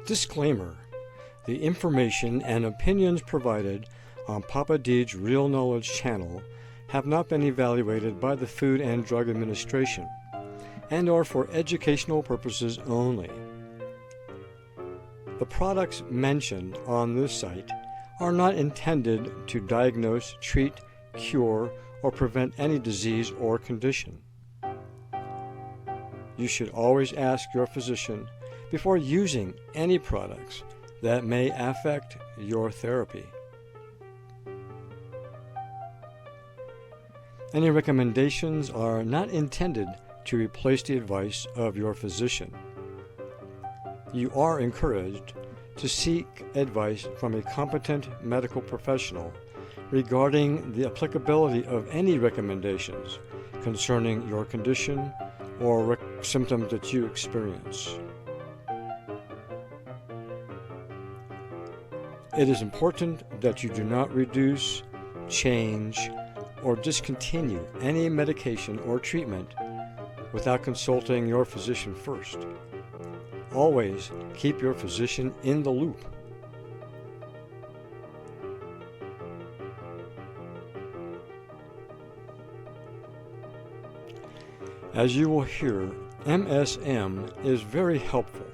Disclaimer: the information and opinions provided on Papa Deej Real Knowledge channel have not been evaluated by the Food and Drug Administration and are for educational purposes only. The products mentioned on this site are not intended to diagnose, treat, cure, or prevent any disease or condition. You should always ask your physician before using any products that may affect your therapy. Any recommendations are not intended to replace the advice of your physician. You are encouraged to seek advice from a competent medical professional regarding the applicability of any recommendations concerning your condition or symptoms that you experience. It is important that you do not reduce, change, or discontinue any medication or treatment without consulting your physician first. Always keep your physician in the loop. As you will hear, MSM is very helpful,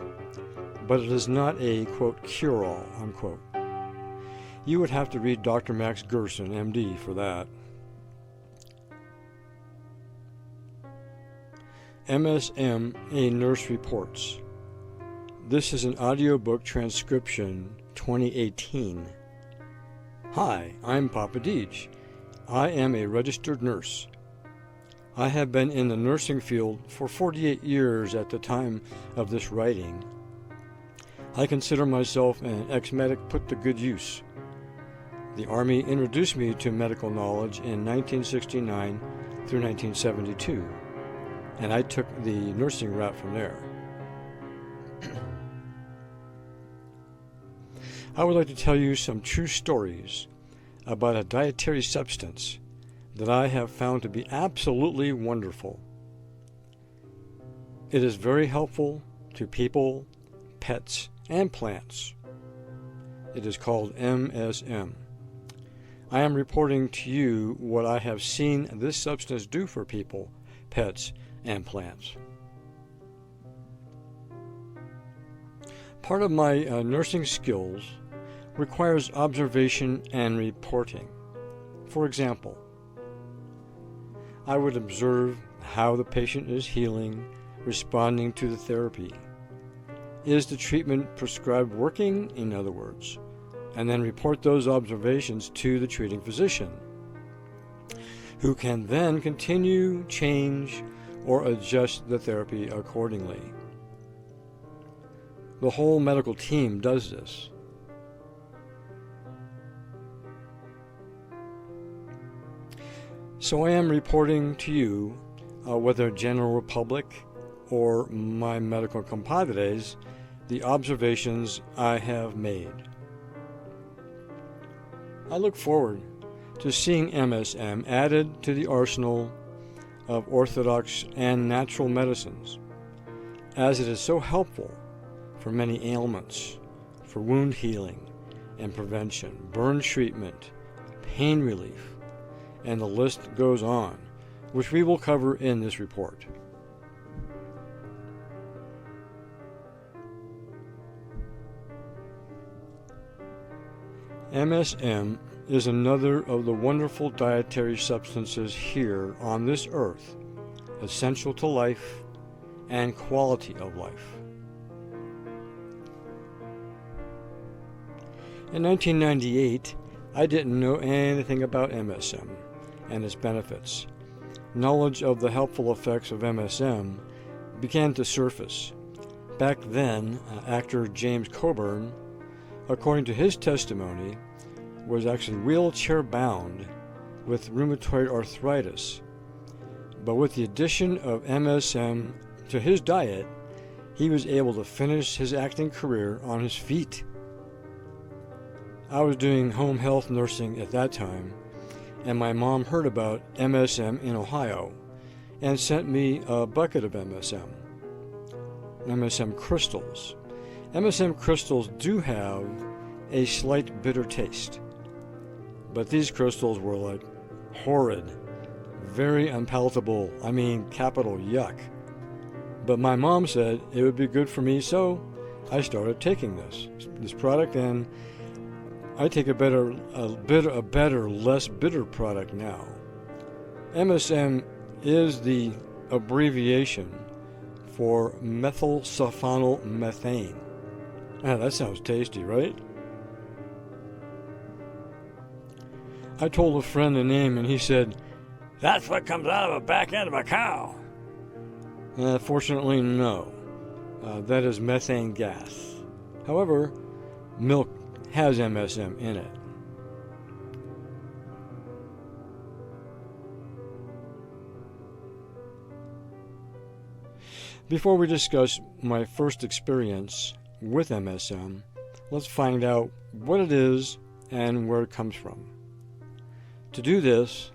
but it is not a, quote, cure-all, unquote. You would have to read Dr. Max Gerson, MD, for that. MSM, a nurse reports. This is an audiobook transcription 2018. Hi, I'm Papa Deej. I am a registered nurse. I have been in the nursing field for 48 years at the time of this writing. I consider myself an ex-medic put to good use. The Army introduced me to medical knowledge in 1969 through 1972, and I took the nursing route from there. I would like to tell you some true stories about a dietary substance that I have found to be absolutely wonderful. It is very helpful to people, pets, and plants. It is called MSM. I am reporting to you what I have seen this substance do for people, pets, and plants. Part of my nursing skills requires observation and reporting. For example, I would observe how the patient is healing, responding to the therapy. Is the treatment prescribed working, in other words? And then report those observations to the treating physician, who can then continue, change, or adjust the therapy accordingly. The whole medical team does this. So I am reporting to you, whether general public or my medical compadres, the observations I have made. I look forward to seeing MSM added to the arsenal of orthodox and natural medicines, as it is so helpful for many ailments, for wound healing and prevention, burn treatment, pain relief, and the list goes on, which we will cover in this report. MSM is another of the wonderful dietary substances here on this earth, essential to life and quality of life. In 1998, I didn't know anything about MSM and its benefits. Knowledge of the helpful effects of MSM began to surface. Back then, actor James Coburn, according to his testimony, was actually wheelchair-bound with rheumatoid arthritis. But with the addition of MSM to his diet, he was able to finish his acting career on his feet. I was doing home health nursing at that time, and my mom heard about MSM in Ohio and sent me a bucket of MSM crystals, MSM crystals do have a slight bitter taste, but these crystals were like horrid, very unpalatable, I mean capital yuck. But my mom said it would be good for me, so I started taking this product, and I take a better, less bitter product now. MSM is the abbreviation for methylsulfonylmethane. Ah, that sounds tasty, right? I told a friend the name, and he said, "That's what comes out of the back end of a cow." Fortunately, no. That is methane gas. However, milk has MSM in it. Before we discuss my first experience with MSM, let's find out what it is and where it comes from. To do this,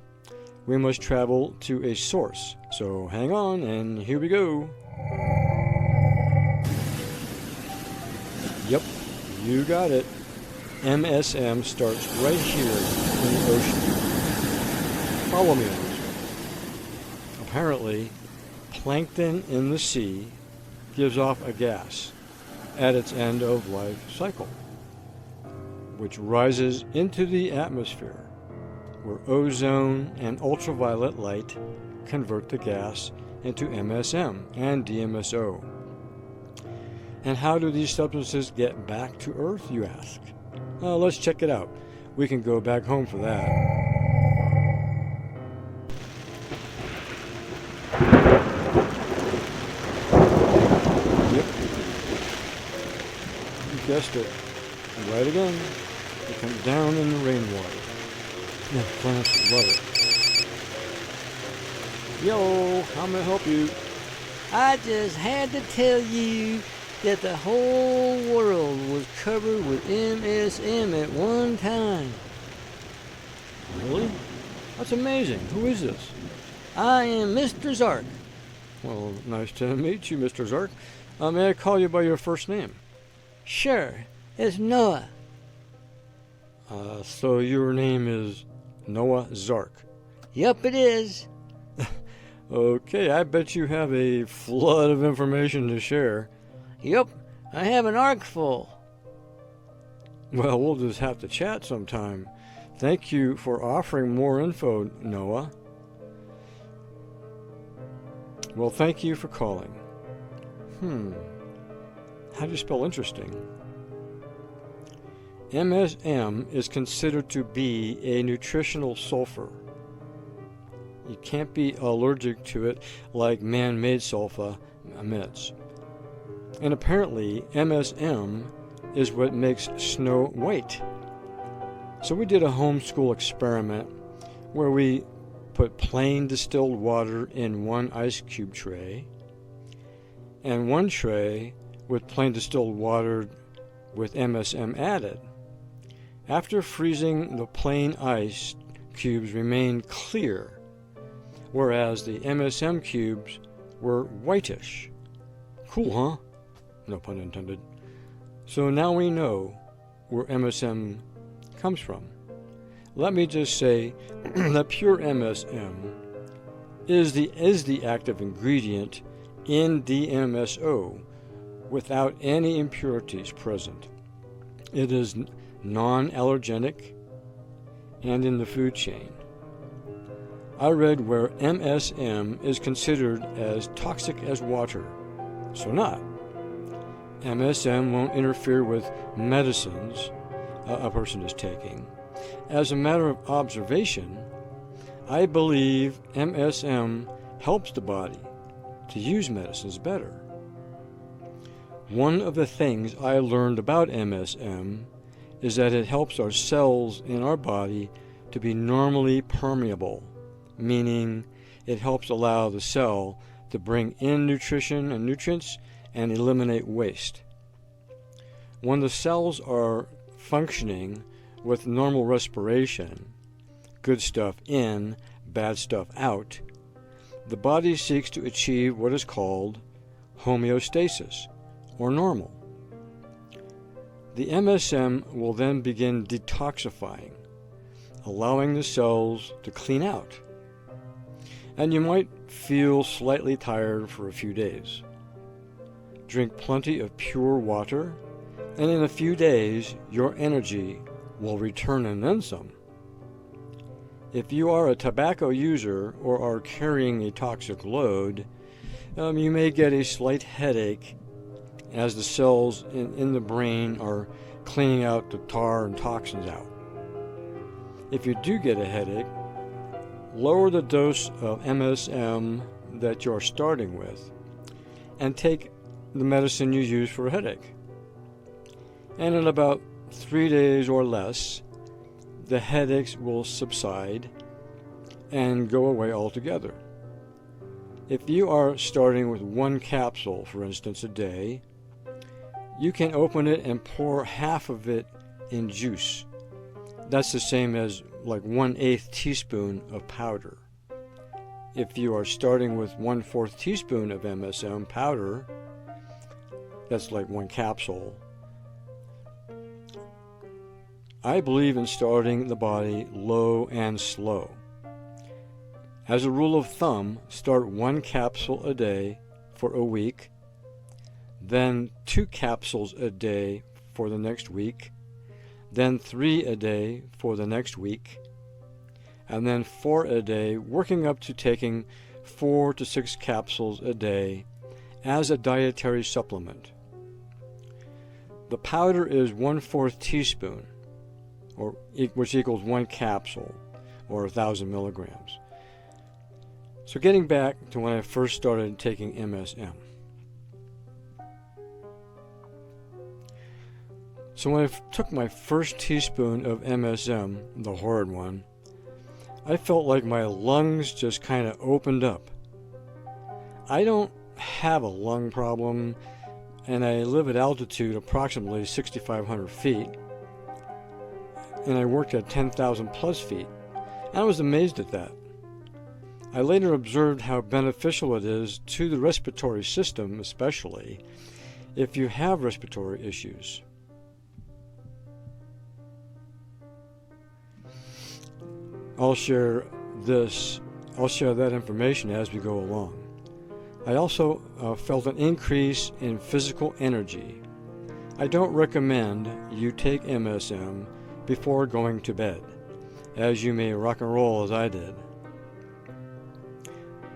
we must travel to a source. So hang on, and here we go. Yep, you got it. MSM starts right here in the ocean. Follow me on this one. Apparently, plankton in the sea gives off a gas at its end of life cycle, which rises into the atmosphere, where ozone and ultraviolet light convert the gas into MSM and DMSO. And how do these substances get back to Earth, you ask? Let's check it out. We can go back home for that. Yep. You guessed it. Right again. It comes down in the rainwater. Yeah, plants love it. Yo, how may I help you? I just had to tell you that the whole world was covered with MSM at one time. Really? That's amazing. Who is this? I am Mr. Zark. Well, nice to meet you, Mr. Zark. May I call you by your first name? Sure, it's Noah. So your name is Noah Zark. Yup, it is. Okay, I bet you have a flood of information to share. Yup, I have an ark full. Well, we'll just have to chat sometime. Thank you for offering more info, Noah. Well, thank you for calling. How do you spell interesting? MSM is considered to be a nutritional sulfur. You can't be allergic to it like man-made sulfur emits. And apparently, MSM is what makes snow white. So we did a homeschool experiment where we put plain distilled water in one ice cube tray and one tray with plain distilled water with MSM added. After freezing, the plain ice cubes remained clear, whereas the MSM cubes were whitish. Cool, huh? No pun intended. So now we know where MSM comes from. Let me just say that pure MSM is the active ingredient in DMSO without any impurities present. It is non-allergenic and in the food chain. I read where MSM is considered as toxic as water, so not. MSM won't interfere with medicines a person is taking. As a matter of observation, I believe MSM helps the body to use medicines better. One of the things I learned about MSM is that it helps our cells in our body to be normally permeable, meaning it helps allow the cell to bring in nutrition and nutrients and eliminate waste. When the cells are functioning with normal respiration, good stuff in, bad stuff out, the body seeks to achieve what is called homeostasis, or normal. The MSM will then begin detoxifying, allowing the cells to clean out. And you might feel slightly tired for a few days. Drink plenty of pure water, and in a few days, your energy will return and then some. If you are a tobacco user or are carrying a toxic load, you may get a slight headache as the cells in the brain are cleaning out the tar and toxins out. If you do get a headache, lower the dose of MSM that you're starting with and take the medicine you use for a headache. And in about 3 days or less, the headaches will subside and go away altogether. If you are starting with 1 capsule, for instance, a day, you can open it and pour half of it in juice. That's the same as like 1/8 teaspoon of powder. If you are starting with 1/4 teaspoon of MSM powder, that's like 1 capsule. I believe in starting the body low and slow. As a rule of thumb, start 1 capsule a day for a week, then 2 capsules a day for the next week, then 3 a day for the next week, and then 4 a day, working up to taking 4 to 6 capsules a day as a dietary supplement. The powder is 1/4 teaspoon, which equals 1 capsule, or 1,000 milligrams. So getting back to when I first started taking MSM. So when I took my first teaspoon of MSM, the horrid one, I felt like my lungs just kind of opened up. I don't have a lung problem, and I live at altitude approximately 6,500 feet, and I worked at 10,000 plus feet, and I was amazed at that. I later observed how beneficial it is to the respiratory system, especially if you have respiratory issues. I'll share that information as we go along. I also felt an increase in physical energy. I don't recommend you take MSM before going to bed, as you may rock and roll as I did.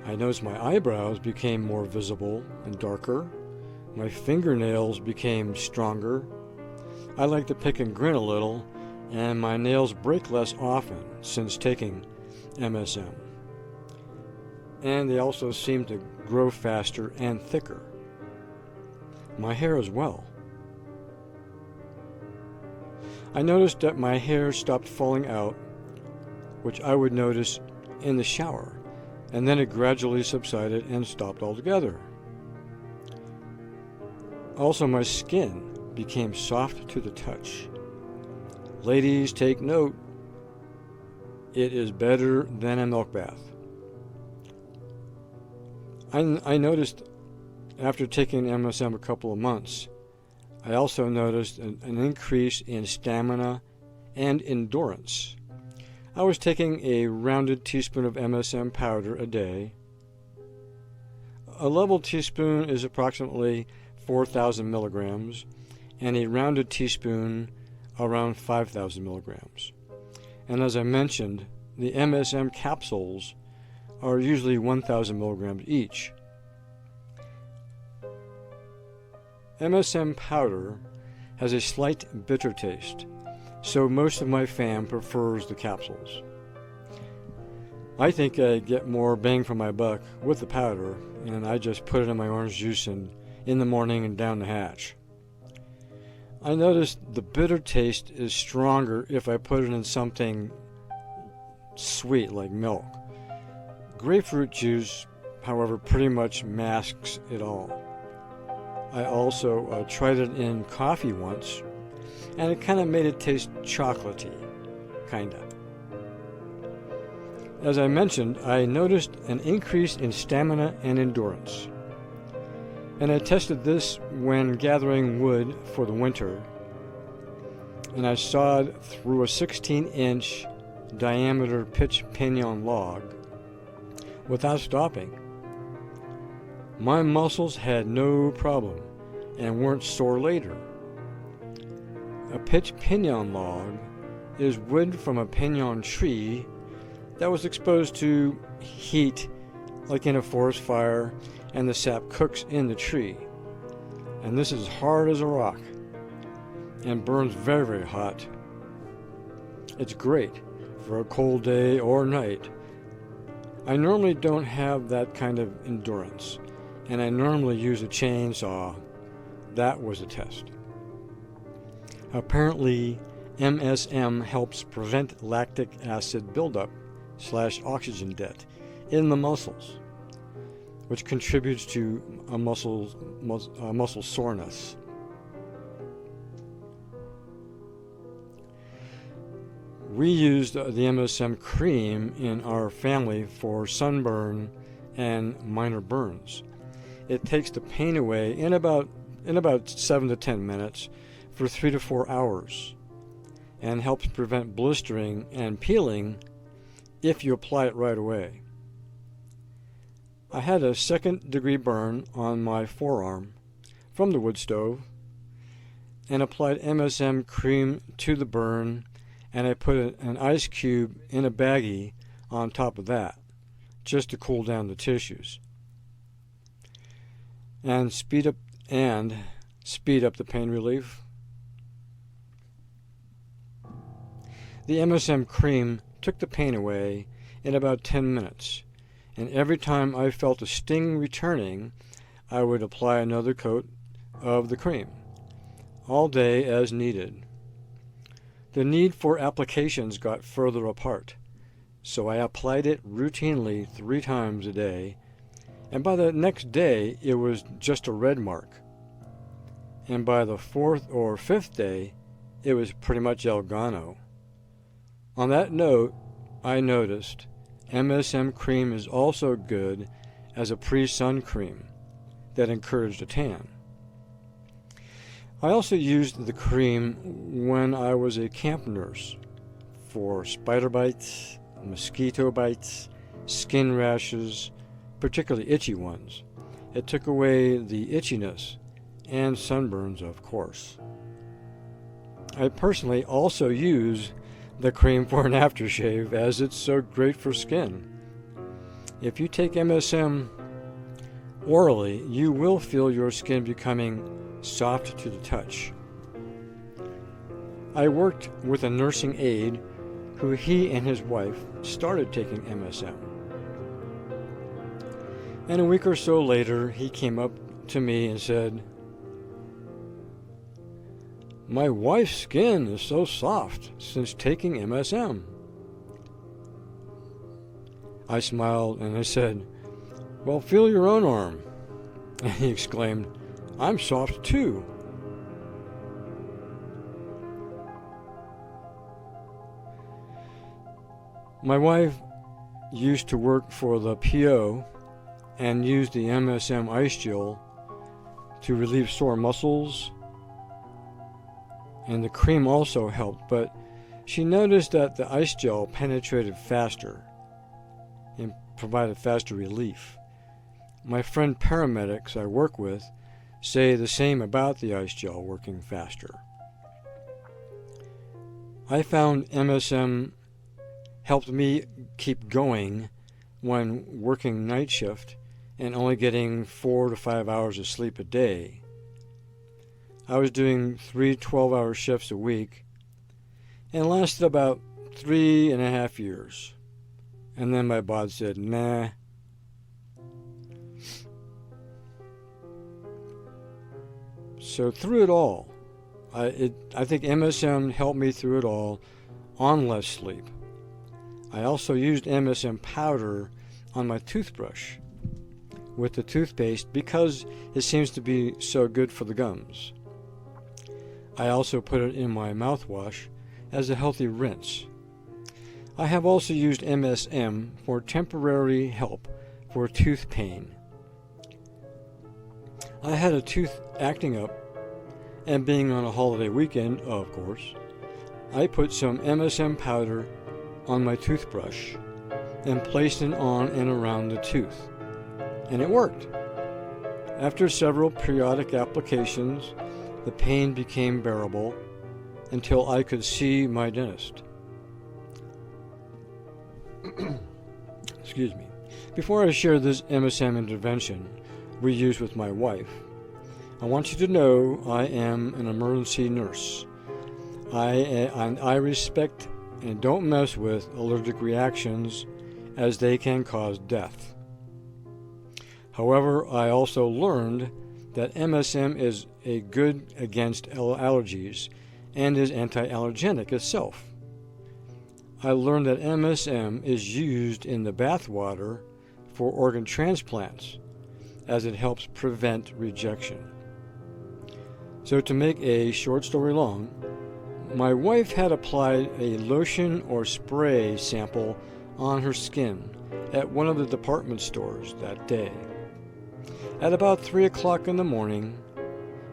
I noticed my eyebrows became more visible and darker. My fingernails became stronger. I like to pick and grin a little, and my nails break less often since taking MSM. And they also seem to grow faster and thicker. My hair as well. I noticed that my hair stopped falling out, which I would notice in the shower, and then it gradually subsided and stopped altogether. Also, my skin became soft to the touch. Ladies, take note. It is better than a milk bath. I noticed after taking MSM a couple of months, I also noticed an increase in stamina and endurance. I was taking a rounded teaspoon of MSM powder a day. A level teaspoon is approximately 4,000 milligrams, and a rounded teaspoon around 5,000 milligrams. And as I mentioned, the MSM capsules are usually 1,000 milligrams each. MSM powder has a slight bitter taste, so most of my fam prefers the capsules. I think I get more bang for my buck with the powder, and I just put it in my orange juice in the morning and down the hatch. I noticed the bitter taste is stronger if I put it in something sweet like milk. Grapefruit juice, however, pretty much masks it all. I also tried it in coffee once, and it kind of made it taste chocolatey, kinda. As I mentioned, I noticed an increase in stamina and endurance. And I tested this when gathering wood for the winter, and I sawed through a 16-inch diameter pitch pinion log without stopping. My muscles had no problem and weren't sore later. A pitch pinion log is wood from a pinon tree that was exposed to heat, like in a forest fire, and the sap cooks in the tree. And this is hard as a rock and burns very, very hot. It's great for a cold day or night. I normally don't have that kind of endurance, and I normally use a chainsaw. That was a test. Apparently, MSM helps prevent lactic acid buildup / oxygen debt in the muscles, which contributes to a muscle soreness. We used the MSM cream in our family for sunburn and minor burns. It takes the pain away in about 7 to 10 minutes for 3 to 4 hours and helps prevent blistering and peeling if you apply it right away. I had a 2nd-degree burn on my forearm from the wood stove and applied MSM cream to the burn, and I put an ice cube in a baggie on top of that just to cool down the tissues and speed up the pain relief. The MSM cream took the pain away in about 10 minutes, and every time I felt a sting returning, I would apply another coat of the cream, all day as needed. The need for applications got further apart, so I applied it routinely 3 times a day, and by the next day it was just a red mark, and by the 4th or 5th day it was pretty much El Gano. On that note, I noticed MSM cream is also good as a pre-sun cream that encouraged a tan. I also used the cream when I was a camp nurse for spider bites, mosquito bites, skin rashes, particularly itchy ones. It took away the itchiness and sunburns, of course. I personally also use the cream for an aftershave, as it's so great for skin. If you take MSM orally, you will feel your skin becoming soft to the touch. I worked with a nursing aide who he and his wife started taking MSM. And a week or so later, he came up to me and said, "My wife's skin is so soft since taking MSM." I smiled and I said, "Well, feel your own arm." And he exclaimed, "I'm soft too." My wife used to work for the PO and used the MSM ice gel to relieve sore muscles, and the cream also helped, but she noticed that the ice gel penetrated faster and provided faster relief. My friend paramedics I work with say the same about the ice gel working faster. I found MSM helped me keep going when working night shift and only getting 4 to 5 hours of sleep a day. I was doing 3 12-hour shifts a week and lasted about 3.5 years. And then my bod said, "Nah." So through it all, I think MSM helped me through it all on less sleep. I also used MSM powder on my toothbrush with the toothpaste because it seems to be so good for the gums. I also put it in my mouthwash as a healthy rinse. I have also used MSM for temporary help for tooth pain. I had a tooth acting up, and being on a holiday weekend, of course, I put some MSM powder on my toothbrush and placed it on and around the tooth, and it worked. After several periodic applications, the pain became bearable until I could see my dentist. Excuse me. Before I share this MSM intervention we use with my wife, I want you to know I am an emergency nurse. I respect and don't mess with allergic reactions, as they can cause death. However, I also learned that MSM is a good against allergies and is anti-allergenic itself. I learned that MSM is used in the bathwater for organ transplants, as it helps prevent rejection. So to make a short story long, my wife had applied a lotion or spray sample on her skin at one of the department stores that day. At about 3 o'clock in the morning,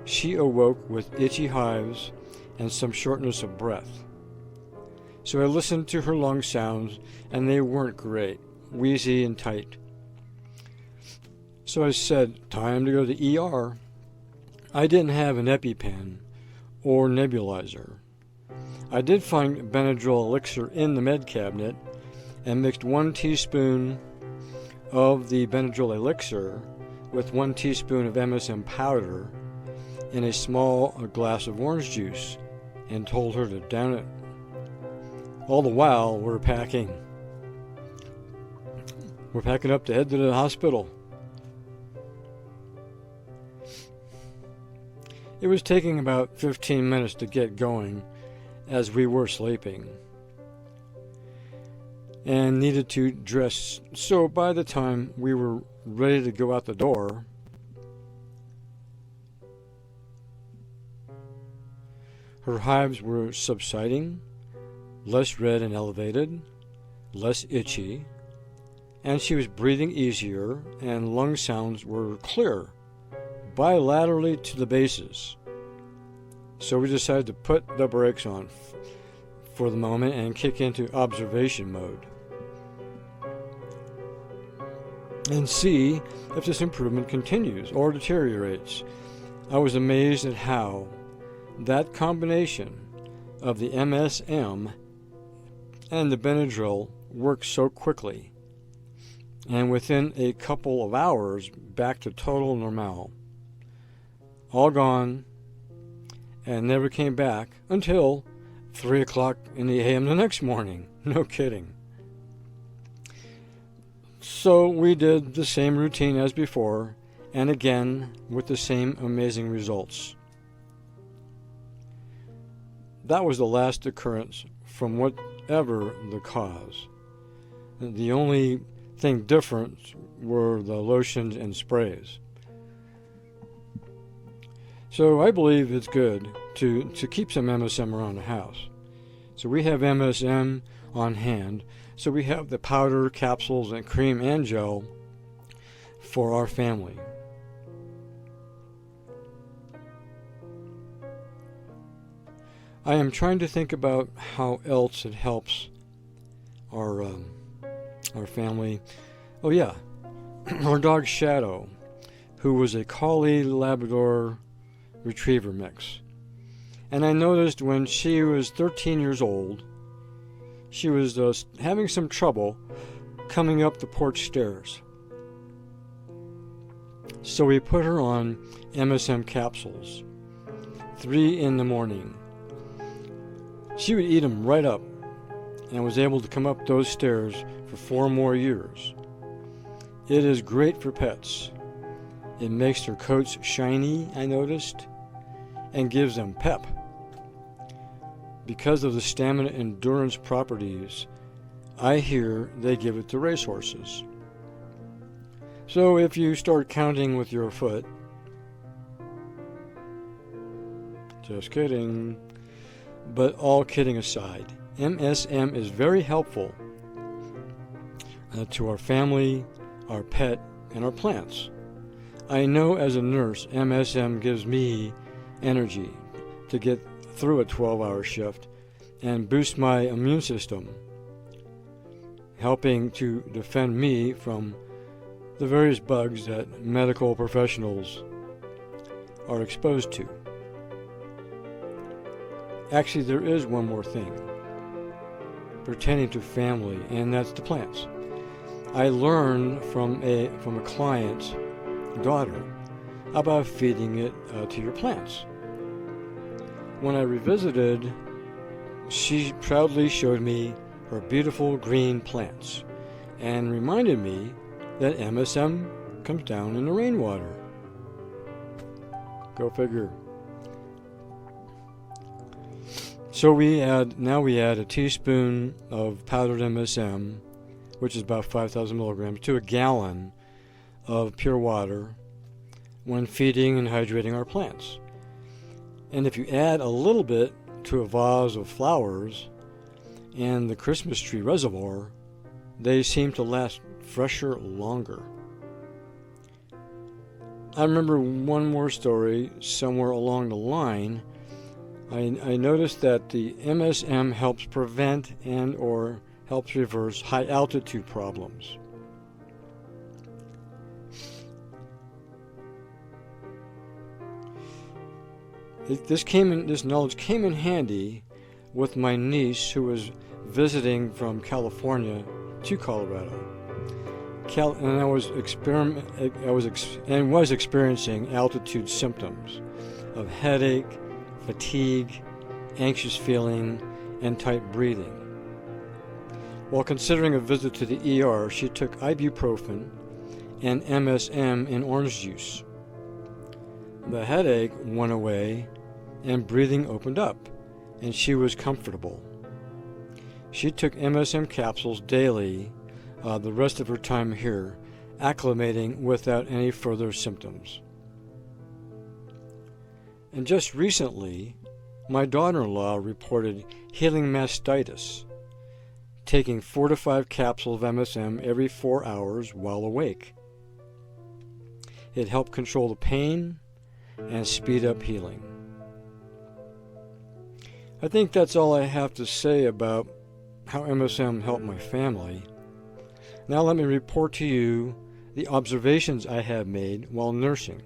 she awoke with itchy hives and some shortness of breath. So I listened to her lung sounds, and they weren't great, wheezy and tight. So I said, time to go to the ER. I didn't have an EpiPen or nebulizer. I did find Benadryl elixir in the med cabinet and mixed 1 teaspoon of the Benadryl elixir with 1 teaspoon of MSM powder in a small glass of orange juice and told her to down it. All the while, we're packing up to head to the hospital. It was taking about 15 minutes to get going as we were sleeping and needed to dress. So by the time we were ready to go out the door, her hives were subsiding, less red and elevated, less itchy, and she was breathing easier, and lung sounds were clear, bilaterally to the bases. So we decided to put the brakes on for the moment and kick into observation mode and see if this improvement continues or deteriorates. I was amazed at how that combination of the MSM and the Benadryl worked so quickly, and within a couple of hours back to total normal. All gone, and never came back until 3 o'clock in the a.m. the next morning. No kidding. So we did the same routine as before, and again with the same amazing results. That was the last occurrence from whatever the cause. The only thing different were the lotions and sprays. So I believe it's good to keep some MSM around the house. So we have MSM on hand. So we have the powder, capsules, and cream and gel for our family. I am trying to think about how else it helps our family. Oh yeah, our dog Shadow, who was a Collie Labrador Retriever mix. And I noticed when she was 13 years old, she was having some trouble coming up the porch stairs. So we put her on MSM capsules, 3 in the morning. She would eat them right up and was able to come up those stairs for 4 more years. It is great for pets. It makes their coats shiny, I noticed, and gives them pep. Because of the stamina endurance properties, I hear they give it to racehorses. So if you start counting with your foot, just kidding, but all kidding aside, MSM is very helpful to our family, our pet, and our plants. I know as a nurse, MSM gives me energy to get through a 12-hour shift and boost my immune system, helping to defend me from the various bugs that medical professionals are exposed to. Actually, there is one more thing pertaining to family, and that's the plants. I learned from a client's daughter about feeding it to your plants. When I revisited, she proudly showed me her beautiful green plants and reminded me that MSM comes down in the rainwater. Go figure. So now we add a teaspoon of powdered MSM, which is about 5,000 milligrams, to a gallon of pure water when feeding and hydrating our plants. And if you add a little bit to a vase of flowers and the Christmas tree reservoir, they seem to last fresher longer. I remember one more story somewhere along the line. I noticed that the MSM helps prevent and or helps reverse high altitude problems. This knowledge came in handy with my niece who was visiting from California to Colorado. And I was experiencing altitude symptoms of headache, fatigue, anxious feeling, and tight breathing. While considering a visit to the ER, she took ibuprofen and MSM in orange juice. The headache went away and breathing opened up, and she was comfortable. She took MSM capsules daily the rest of her time here, acclimating without any further symptoms. And just recently, my daughter-in-law reported healing mastitis, taking 4 to 5 capsules of MSM every 4 hours while awake. It helped control the pain and speed up healing. I think that's all I have to say about how MSM helped my family. Now let me report to you the observations I have made while nursing.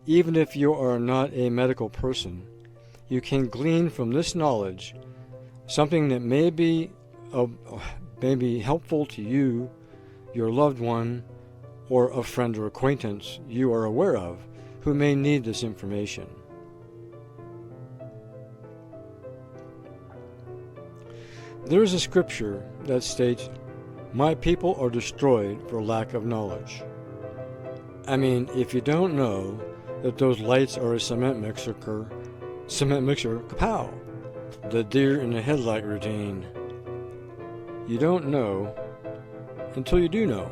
Even if you are not a medical person, you can glean from this knowledge something that may be helpful to you, your loved one, or a friend or acquaintance you are aware of who may need this information. There is a scripture that states, "My people are destroyed for lack of knowledge." I mean, if you don't know that those lights are a cement mixer, kapow! The deer in the headlight routine. You don't know until you do know,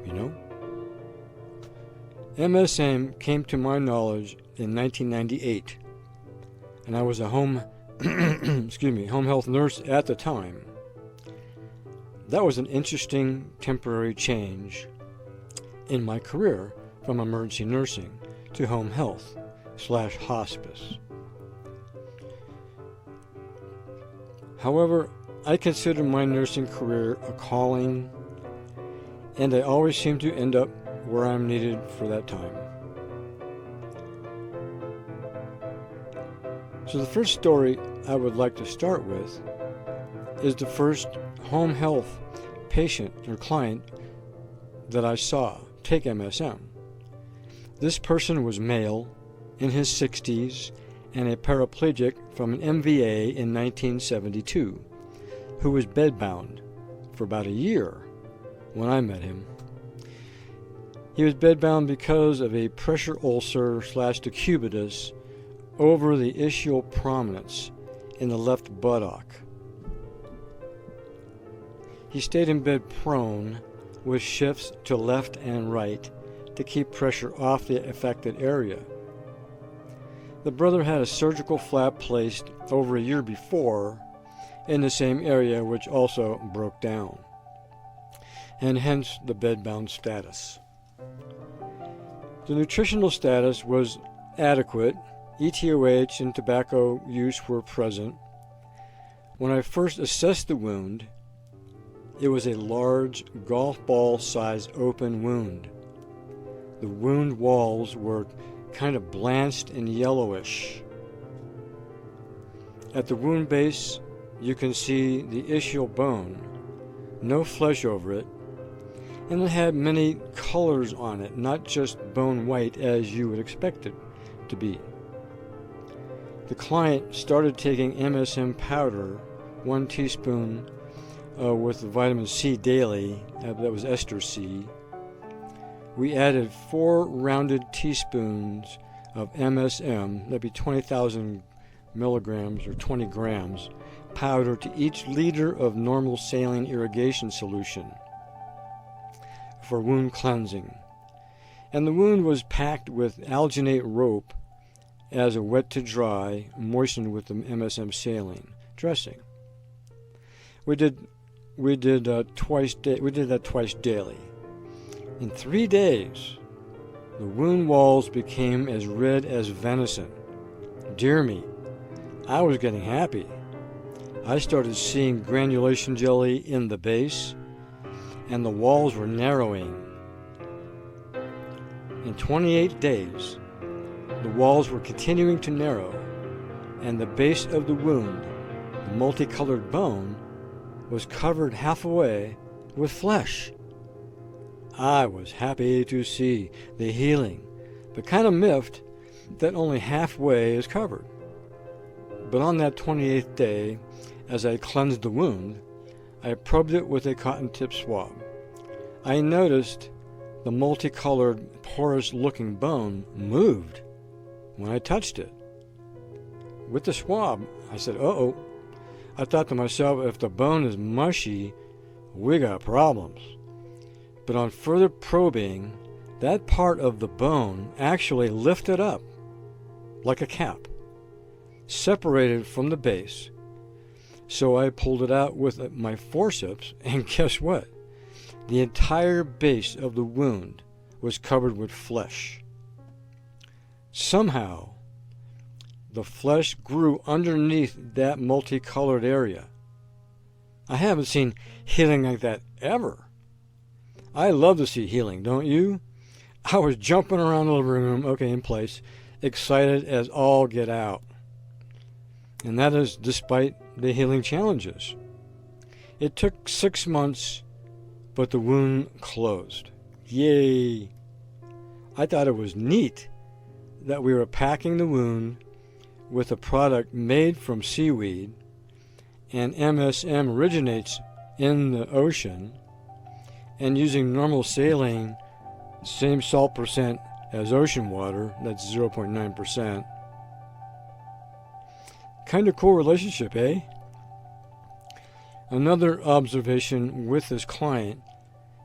you know? MSM came to my knowledge in 1998, and I was a home health nurse at the time. That was an interesting temporary change in my career from emergency nursing to home health / hospice. However, I consider my nursing career a calling, and I always seem to end up where I'm needed for that time. So the first story I would like to start with is the first home health patient or client that I saw take MSM. This person was male, in his 60s, and a paraplegic from an MVA in 1972, who was bedbound for about a year when I met him. He was bedbound because of a pressure ulcer / decubitus over the ischial prominence in the left buttock. He stayed in bed prone with shifts to left and right to keep pressure off the affected area. The brother had a surgical flap placed over a year before in the same area, which also broke down, and hence the bedbound status. The nutritional status was adequate. ETOH and tobacco use were present. When I first assessed the wound, it was a large golf ball sized open wound. The wound walls were kind of blanched and yellowish. At the wound base, you can see the ischial bone, no flesh over it, and it had many colors on it, not just bone white as you would expect it to be. The client started taking MSM powder, 1 teaspoon with vitamin C daily, that was ester C. We added 4 rounded teaspoons of MSM, that'd be 20,000 milligrams or 20 grams, powder to each liter of normal saline irrigation solution for wound cleansing. And the wound was packed with alginate rope as a wet to dry, moistened with the MSM saline dressing. We did that twice daily. In 3 days, the wound walls became as red as venison, deer meat. I was getting happy. I started seeing granulation jelly in the base, and the walls were narrowing. In 28 days, the walls were continuing to narrow, and the base of the wound, the multicolored bone, was covered halfway with flesh. I was happy to see the healing, but kind of miffed that only halfway is covered. But on that 28th day, as I cleansed the wound, I probed it with a cotton-tip swab. I noticed the multicolored, porous-looking bone moved when I touched it. With the swab, I said, uh-oh. I thought to myself, if the bone is mushy, we got problems. But on further probing, that part of the bone actually lifted up like a cap, separated from the base. So I pulled it out with my forceps, and guess what? The entire base of the wound was covered with flesh. Somehow, the flesh grew underneath that multicolored area. I haven't seen healing like that ever. I love to see healing, don't you? I was jumping around the living room, in place, excited as all get out. And that is despite the healing challenges. It took 6 months, but the wound closed. Yay! I thought it was neat that we were packing the wound with a product made from seaweed, and MSM originates in the ocean, and using normal saline, same salt percent as ocean water, that's 0.9%. Kind of cool relationship, eh? Another observation with this client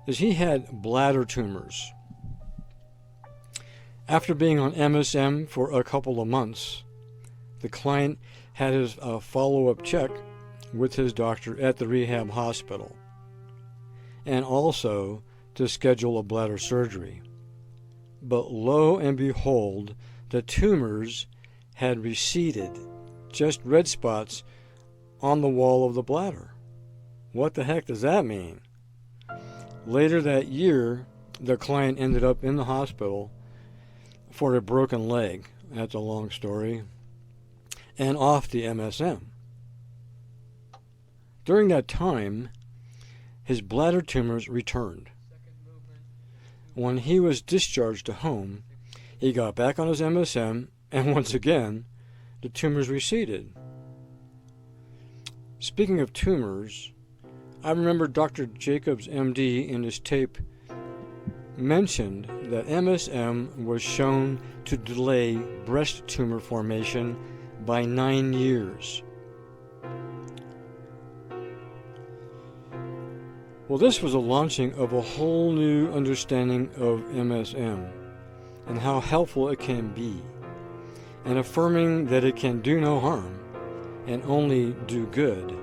is he had bladder tumors. After being on MSM for a couple of months, the client had his follow-up check with his doctor at the rehab hospital, and also to schedule a bladder surgery. But lo and behold, the tumors had receded, just red spots on the wall of the bladder. What the heck does that mean? Later that year, the client ended up in the hospital for a broken leg. That's a long story. And off the MSM. During that time, his bladder tumors returned. When he was discharged to home, he got back on his MSM, and once again, the tumors receded. Speaking of tumors, I remember Dr. Jacobs, MD, in his tape mentioned that MSM was shown to delay breast tumor formation by 9 years. Well, this was a launching of a whole new understanding of MSM and how helpful it can be, and affirming that it can do no harm and only do good.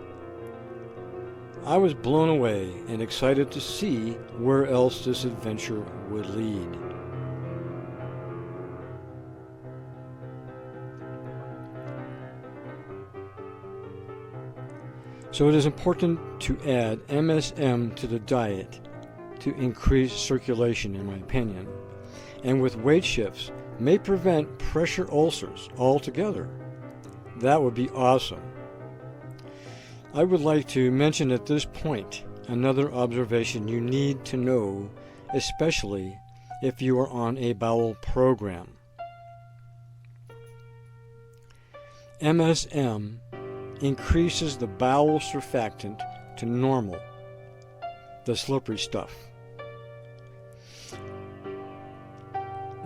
I was blown away and excited to see where else this adventure would lead. So it is important to add MSM to the diet to increase circulation, in my opinion, and with weight shifts may prevent pressure ulcers altogether. That would be awesome. I would like to mention at this point another observation you need to know, especially if you are on a bowel program. MSM increases the bowel surfactant to normal, the slippery stuff.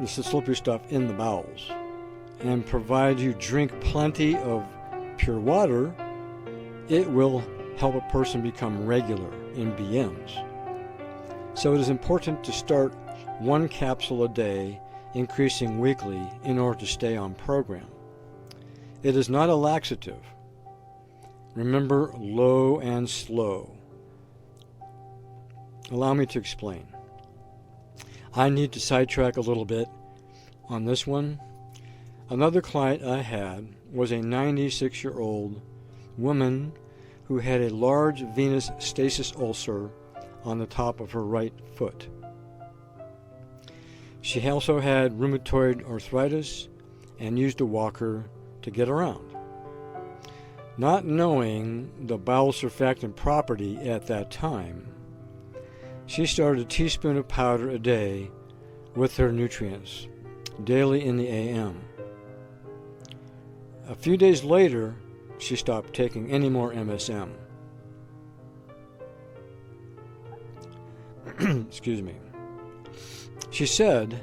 This is slippery stuff in the bowels. And provided you drink plenty of pure water, it will help a person become regular in BMs. So it is important to start 1 capsule a day, increasing weekly in order to stay on program. It is not a laxative. Remember, low and slow. Allow me to explain. I need to sidetrack a little bit on this one. Another client I had was a 96-year-old woman who had a large venous stasis ulcer on the top of her right foot. She also had rheumatoid arthritis and used a walker to get around. Not knowing the bowel surfactant property at that time, she started a teaspoon of powder a day with her nutrients, daily in the AM. A few days later, she stopped taking any more MSM. Excuse me. She said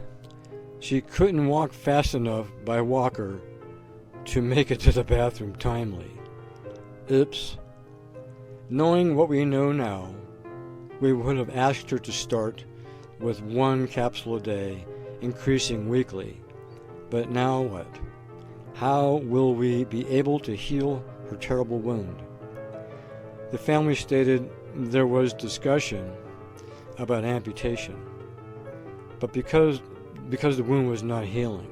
she couldn't walk fast enough by walker to make it to the bathroom timely. Oops. Knowing what we know now, we would have asked her to start with 1 capsule a day, increasing weekly. But now what? How will we be able to heal her terrible wound? The family stated there was discussion about amputation, but because the wound was not healing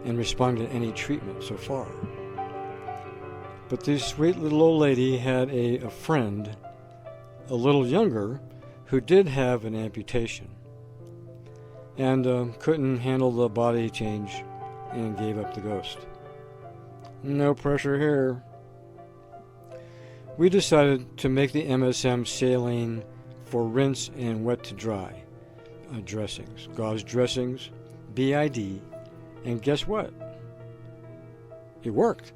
and responding to any treatment so far. But this sweet little old lady had a friend, a little younger, who did have an amputation and couldn't handle the body change and gave up the ghost. No pressure here. We decided to make the MSM saline for rinse and wet to dry dressings, gauze dressings, BID, and guess what? It worked.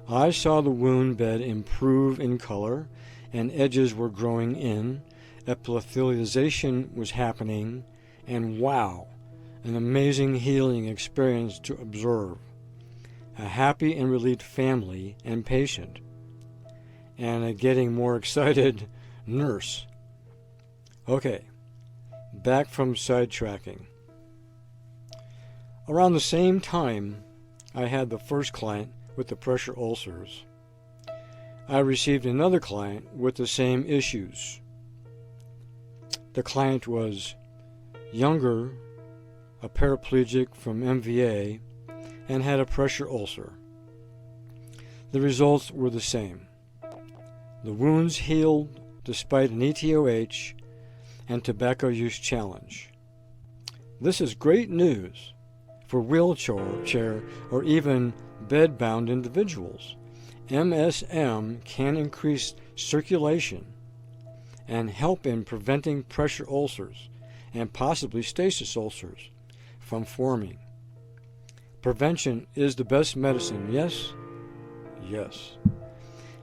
I saw the wound bed improve in color and edges were growing in, epithelialization was happening, and wow, an amazing healing experience to observe. A happy and relieved family and patient, and a getting more excited nurse. Okay, back from sidetracking. Around the same time I had the first client with the pressure ulcers, I received another client with the same issues. The client was younger, a paraplegic from MVA, and had a pressure ulcer. The results were the same. The wounds healed despite an ETOH and tobacco use challenge. This is great news for wheelchair or even bed-bound individuals. MSM can increase circulation and help in preventing pressure ulcers and possibly stasis ulcers from forming. Prevention is the best medicine, yes? Yes.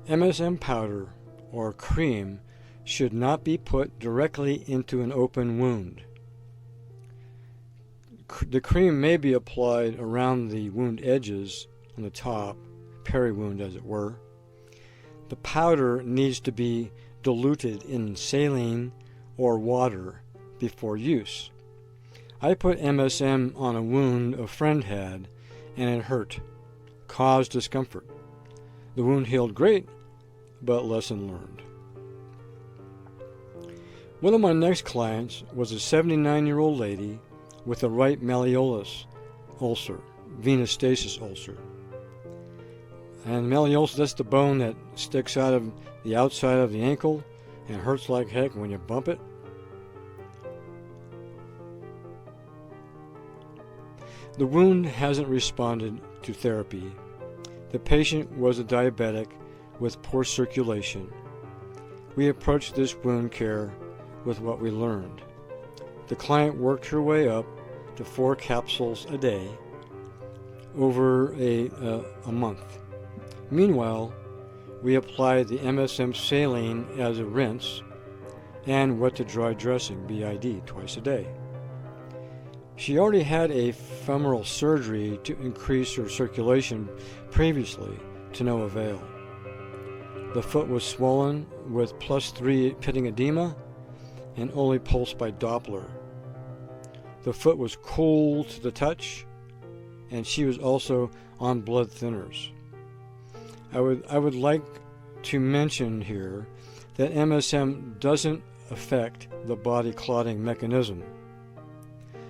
MSM powder or cream should not be put directly into an open wound. The cream may be applied around the wound edges on the top, peri-wound as it were. The powder needs to be diluted in saline or water before use. I put MSM on a wound a friend had and it hurt, caused discomfort. The wound healed great, but lesson learned. One of my next clients was a 79-year-old lady with a right malleolus ulcer, venous stasis ulcer. And malleolus, that's the bone that sticks out of the outside of the ankle and hurts like heck when you bump it. The wound hasn't responded to therapy. The patient was a diabetic with poor circulation. We approached this wound care with what we learned. The client worked her way up to 4 capsules a day over a month. Meanwhile, we applied the MSM saline as a rinse and wet to dry dressing, BID, twice a day. She already had a femoral surgery to increase her circulation previously, to no avail. The foot was swollen with +3 pitting edema and only pulsed by Doppler. The foot was cool to the touch, and she was also on blood thinners. I would like to mention here that MSM doesn't affect the body clotting mechanism.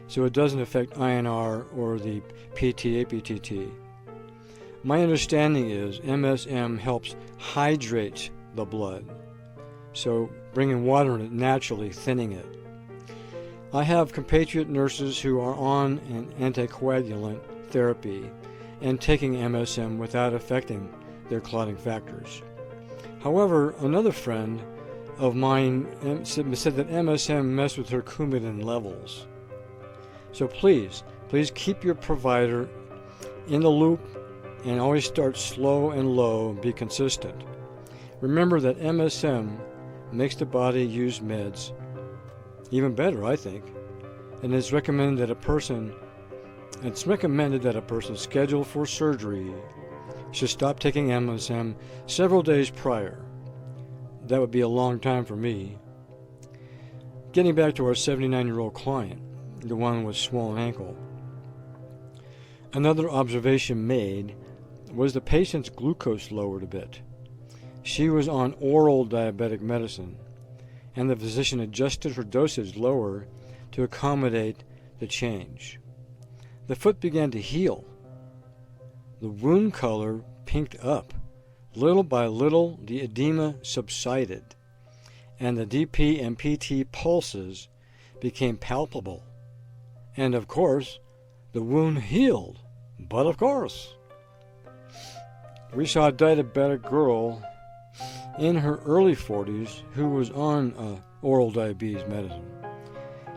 So it doesn't affect INR or the PT-APTT. My understanding is MSM helps hydrate the blood, so bringing water in it naturally, thinning it. I have compatriot nurses who are on an anticoagulant therapy and taking MSM without affecting their clotting factors. However, another friend of mine said that MSM messed with her Coumadin levels. So please keep your provider in the loop and always start slow and low and be consistent. Remember that MSM makes the body use meds even better, I think, and it's recommended that a person scheduled for surgery should stop taking MSM several days prior. That would be a long time for me. Getting back to our 79-year-old client, the one with swollen ankle. Another observation made was the patient's glucose lowered a bit. She was on oral diabetic medicine, and the physician adjusted her dosage lower to accommodate the change. The foot began to heal. The wound color pinked up. Little by little, the edema subsided, and the DP and PT pulses became palpable. And of course, the wound healed. But of course, we saw a diabetic girl in her early 40s who was on oral diabetes medicine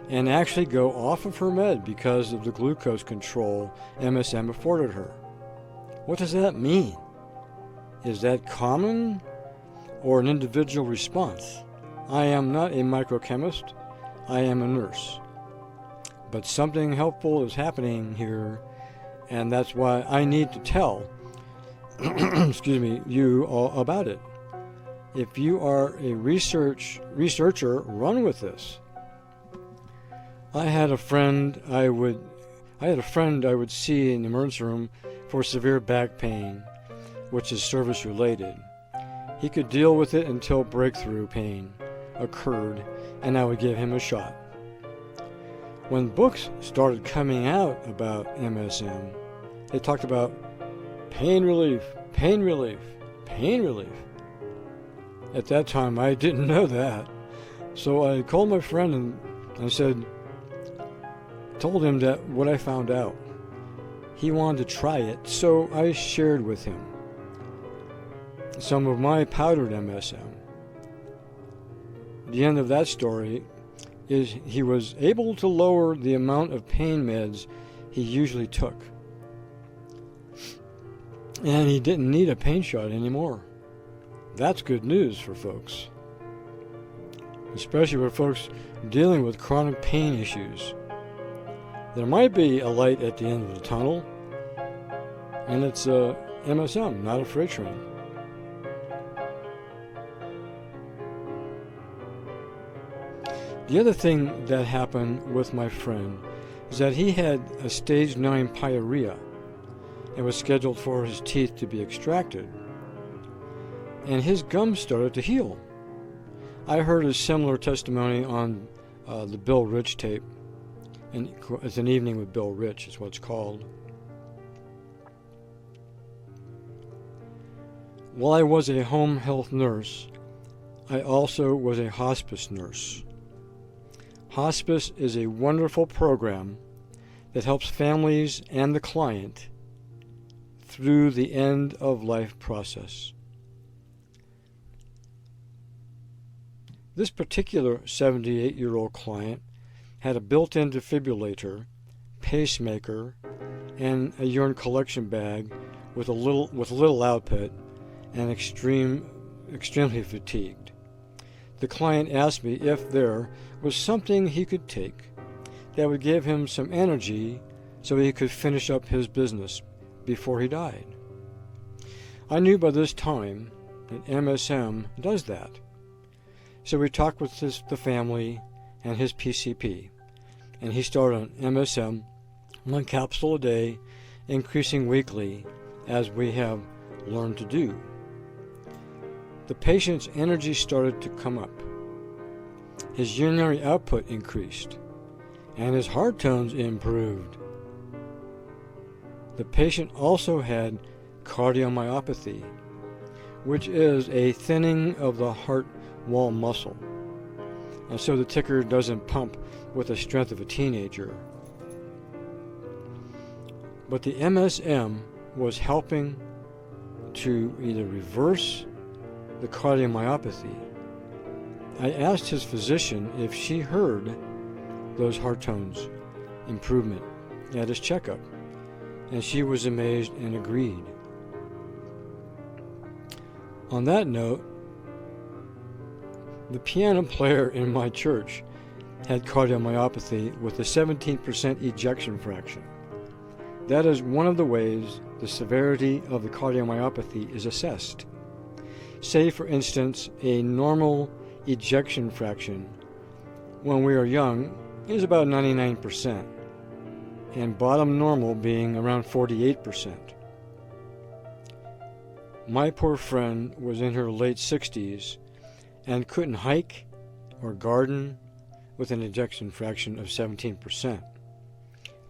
and actually go off of her med because of the glucose control MSM afforded her. What does that mean? Is that common or an individual response? I am not a microchemist. I am a nurse. But something helpful is happening here, and that's why I need to tell you all about it. If you are a researcher, run with this. I had a friend I would see in the emergency room for severe back pain, which is service related. He could deal with it until breakthrough pain occurred, and I would give him a shot. When books started coming out about MSM, they talked about pain relief, pain relief, pain relief. At that time, I didn't know that. So I called my friend and I told him that what I found out. He wanted to try it, so I shared with him some of my powdered MSM. The end of that story is he was able to lower the amount of pain meds he usually took. And he didn't need a pain shot anymore. That's good news for folks, especially for folks dealing with chronic pain issues. There might be a light at the end of the tunnel, and it's MSM, not a freight train. The other thing that happened with my friend is that he had a stage 9 pyorrhea and was scheduled for his teeth to be extracted, and his gums started to heal. I heard a similar testimony on the Bill Rich tape, and it's an evening with Bill Rich is what it's called. While I was a home health nurse, I also was a hospice nurse. Hospice is a wonderful program that helps families and the client through the end-of-life process. This particular 78-year-old client had a built-in defibrillator, pacemaker, and a urine collection bag with little output, and extremely fatigued. The client asked me if there was something he could take that would give him some energy so he could finish up his business before he died. I knew by this time that MSM does that. So we talked with the family and his PCP, and he started on MSM, 1 capsule a day, increasing weekly as we have learned to do. The patient's energy started to come up. His urinary output increased, and his heart tones improved. The patient also had cardiomyopathy, which is a thinning of the heart wall muscle, and so the ticker doesn't pump with the strength of a teenager. But the MSM was helping to either reverse the cardiomyopathy. I asked his physician if she heard those heart tones improvement at his checkup, and she was amazed and agreed. On that note, the piano player in my church had cardiomyopathy with a 17% ejection fraction. That is one of the ways the severity of the cardiomyopathy is assessed. Say, for instance, a normal ejection fraction when we are young is about 99%, and bottom normal being around 48%. My poor friend was in her late 60s and couldn't hike or garden with an ejection fraction of 17%.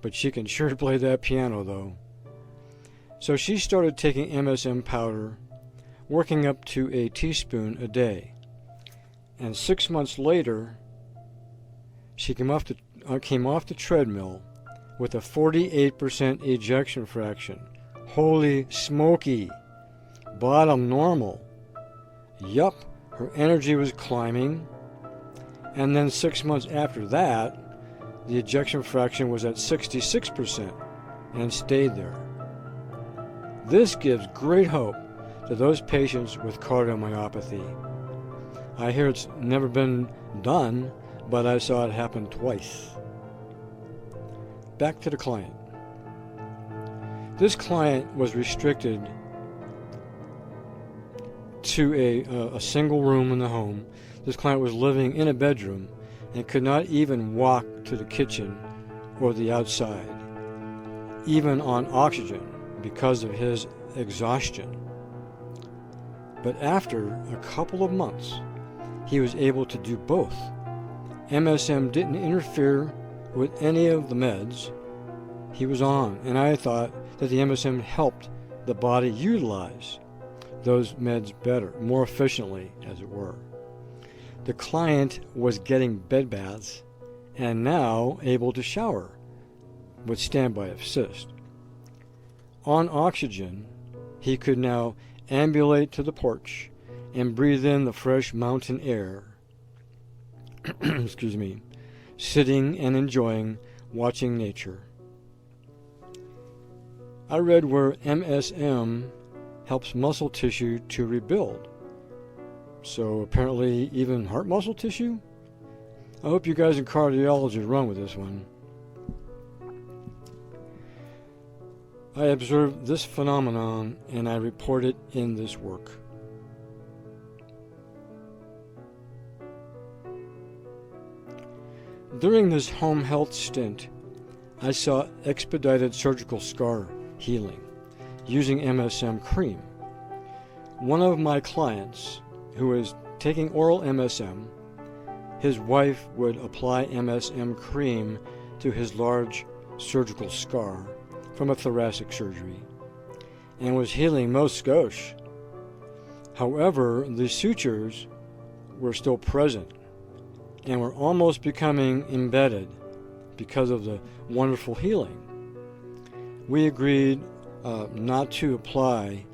But she can sure play that piano, though. So she started taking MSM powder, working up to a teaspoon a day. And 6 months later, she came off the treadmill with a 48% ejection fraction. Holy smoky! Bottom normal. Yup, her energy was climbing. And then 6 months after that, the ejection fraction was at 66% and stayed there. This gives great hope to those patients with cardiomyopathy. I hear it's never been done, but I saw it happen twice. Back to the client. This client was restricted to a single room in the home. This client was living in a bedroom and could not even walk to the kitchen or the outside, even on oxygen, because of his exhaustion. But after a couple of months, he was able to do both. MSM didn't interfere with any of the meds he was on, and I thought that the MSM helped the body utilize those meds better, more efficiently, as it were. The client was getting bed baths and now able to shower with standby assist. On oxygen, he could now ambulate to the porch and breathe in the fresh mountain air, excuse me, sitting and enjoying watching nature. I read where MSM helps muscle tissue to rebuild. So apparently even heart muscle tissue? I hope you guys in cardiology run with this one. I observed this phenomenon and I report it in this work. During this home health stint, I saw expedited surgical scar healing using MSM cream. One of my clients, who was taking oral MSM, his wife would apply MSM cream to his large surgical scar from a thoracic surgery and was healing most skosh. However, the sutures were still present and were almost becoming embedded because of the wonderful healing. We agreed not to apply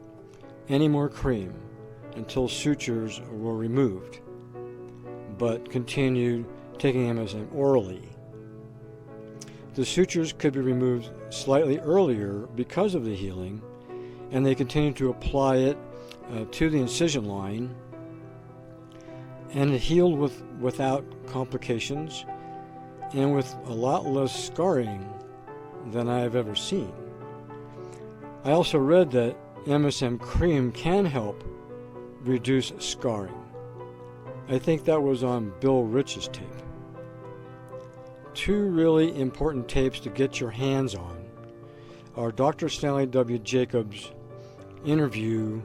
any more cream until sutures were removed, but continued taking MSM orally. The sutures could be removed slightly earlier because of the healing, and they continued to apply it to the incision line, and it healed without complications and with a lot less scarring than I have ever seen. I also read that MSM cream can help reduce scarring. I think that was on Bill Rich's tape. Two really important tapes to get your hands on are Dr. Stanley W. Jacobs' interview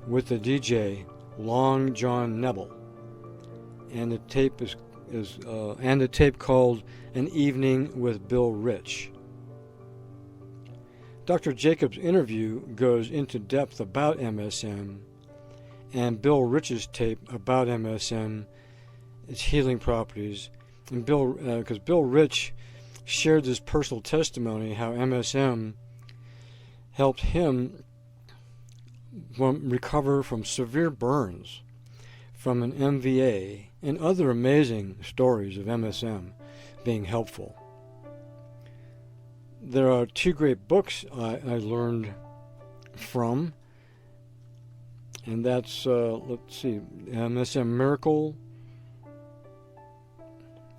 with the DJ Long John Nebel, and the tape and the tape called An Evening with Bill Rich. Dr. Jacobs' interview goes into depth about MSM, and Bill Rich's tape about MSM, its healing properties, and because Bill Rich shared his personal testimony how MSM helped him recover from severe burns from an MVA, and other amazing stories of MSM being helpful. There are two great books I learned from, and that's, let's see, MSM Miracle,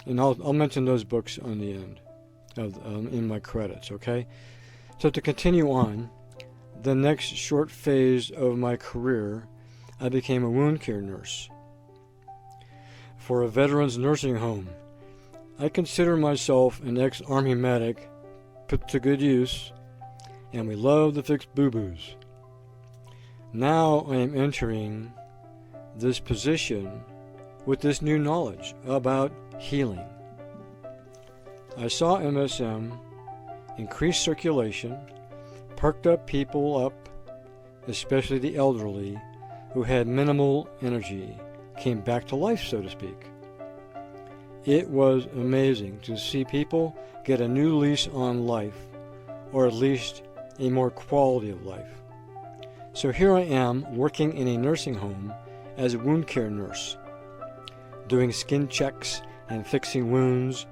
and I'll mention those books on the end in my credits, okay? So to continue on, the next short phase of my career, I became a wound care nurse for a veterans nursing home. I consider myself an ex-Army medic put to good use, and we love to fix boo-boos. Now I am entering this position with this new knowledge about healing. I saw MSM increase circulation, perked up people up, especially the elderly, who had minimal energy, came back to life, so to speak. It was amazing to see people get a new lease on life, or at least a more quality of life. So here I am working in a nursing home as a wound care nurse, doing skin checks and fixing wounds,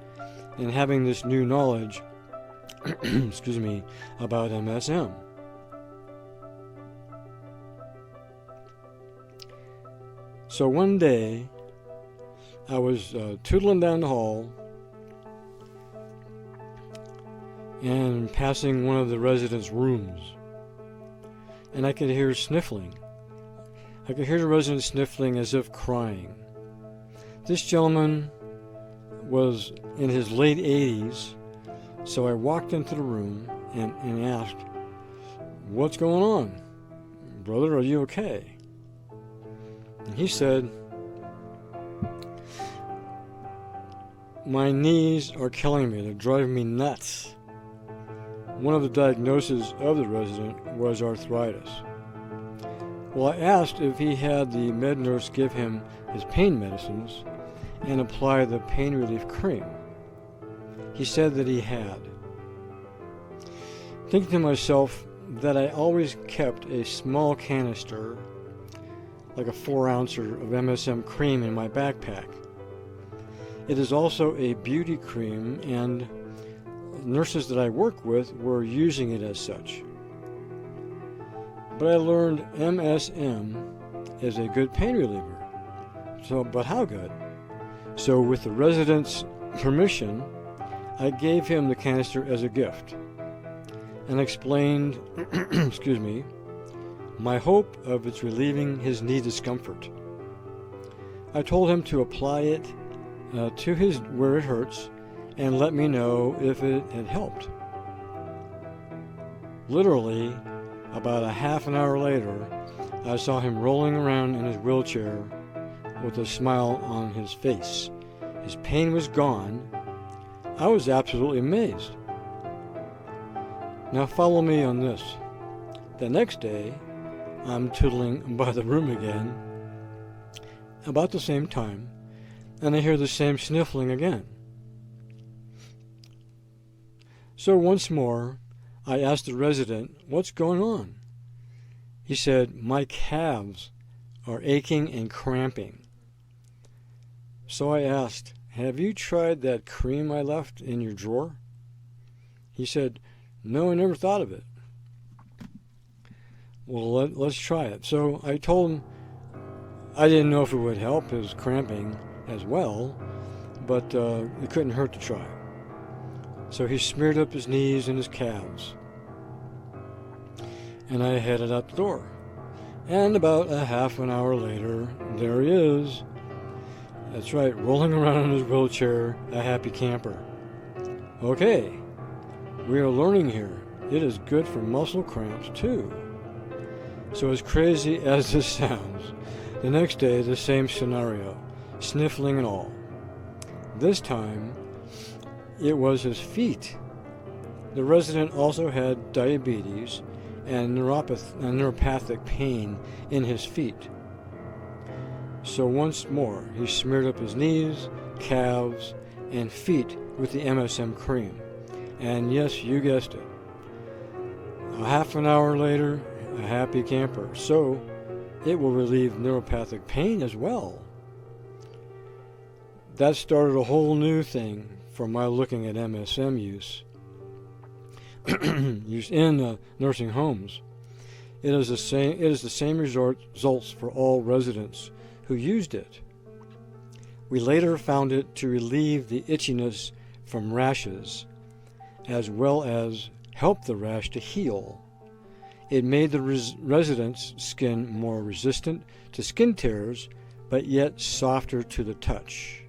and having this new knowledge excuse me, about MSM. So one day, I was tootling down the hall and passing one of the residents' rooms, and I could hear sniffling. I could hear the resident sniffling as if crying. This gentleman was in his late 80s, so I walked into the room and asked, "What's going on? Brother, are you okay?" And he said, "My knees are killing me. They're driving me nuts." One of the diagnoses of the resident was arthritis. Well, I asked if he had the med nurse give him his pain medicines and apply the pain relief cream. He said that he had. Thinking to myself that I always kept a small canister, like a 4-ouncer of MSM cream in my backpack. It is also a beauty cream, and nurses that I work with were using it as such. But I learned MSM is a good pain reliever. But how good? So with the resident's permission, I gave him the canister as a gift and explained, excuse me, my hope of its relieving his knee discomfort. I told him to apply it to where it hurts and let me know if it had helped. Literally, about a half an hour later, I saw him rolling around in his wheelchair with a smile on his face. His pain was gone. I was absolutely amazed. Now follow me on this. The next day, I'm tootling by the room again, about the same time, and I hear the same sniffling again. So once more, I asked the resident, "What's going on?" He said, "My calves are aching and cramping." So I asked, "Have you tried that cream I left in your drawer?" He said, "No, I never thought of it." Well, let's try it. So I told him I didn't know if it would help his cramping as well, but it couldn't hurt to try. So he smeared up his knees and his calves, and I headed out the door. And about a half an hour later, there he is. That's right, rolling around in his wheelchair, a happy camper. Okay, we are learning here. It is good for muscle cramps too. So as crazy as this sounds, the next day the same scenario, sniffling and all. This time, it was his feet. The resident also had diabetes and neuropathic pain in his feet. So once more, he smeared up his knees, calves, and feet with the MSM cream. And yes, you guessed it. A half an hour later, a happy camper. So it will relieve neuropathic pain as well. That started a whole new thing for my looking at MSM use in nursing homes. It is the same results for all residents who used it. We later found it to relieve the itchiness from rashes, as well as help the rash to heal. It made the resident's skin more resistant to skin tears, but yet softer to the touch.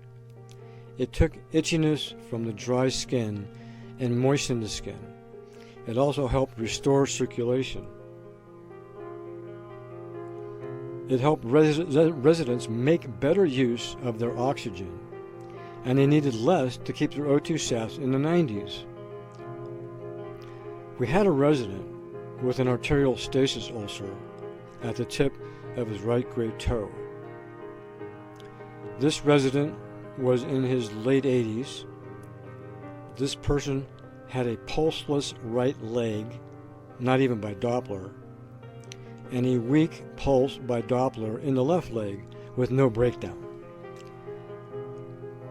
It took itchiness from the dry skin and moistened the skin. It also helped restore circulation. It helped residents make better use of their oxygen, and they needed less to keep their O2 sats in the 90s. We had a resident with an arterial stasis ulcer at the tip of his right great toe. This resident was in his late 80s. This person had a pulseless right leg, not even by Doppler, and a weak pulse by Doppler in the left leg with no breakdown.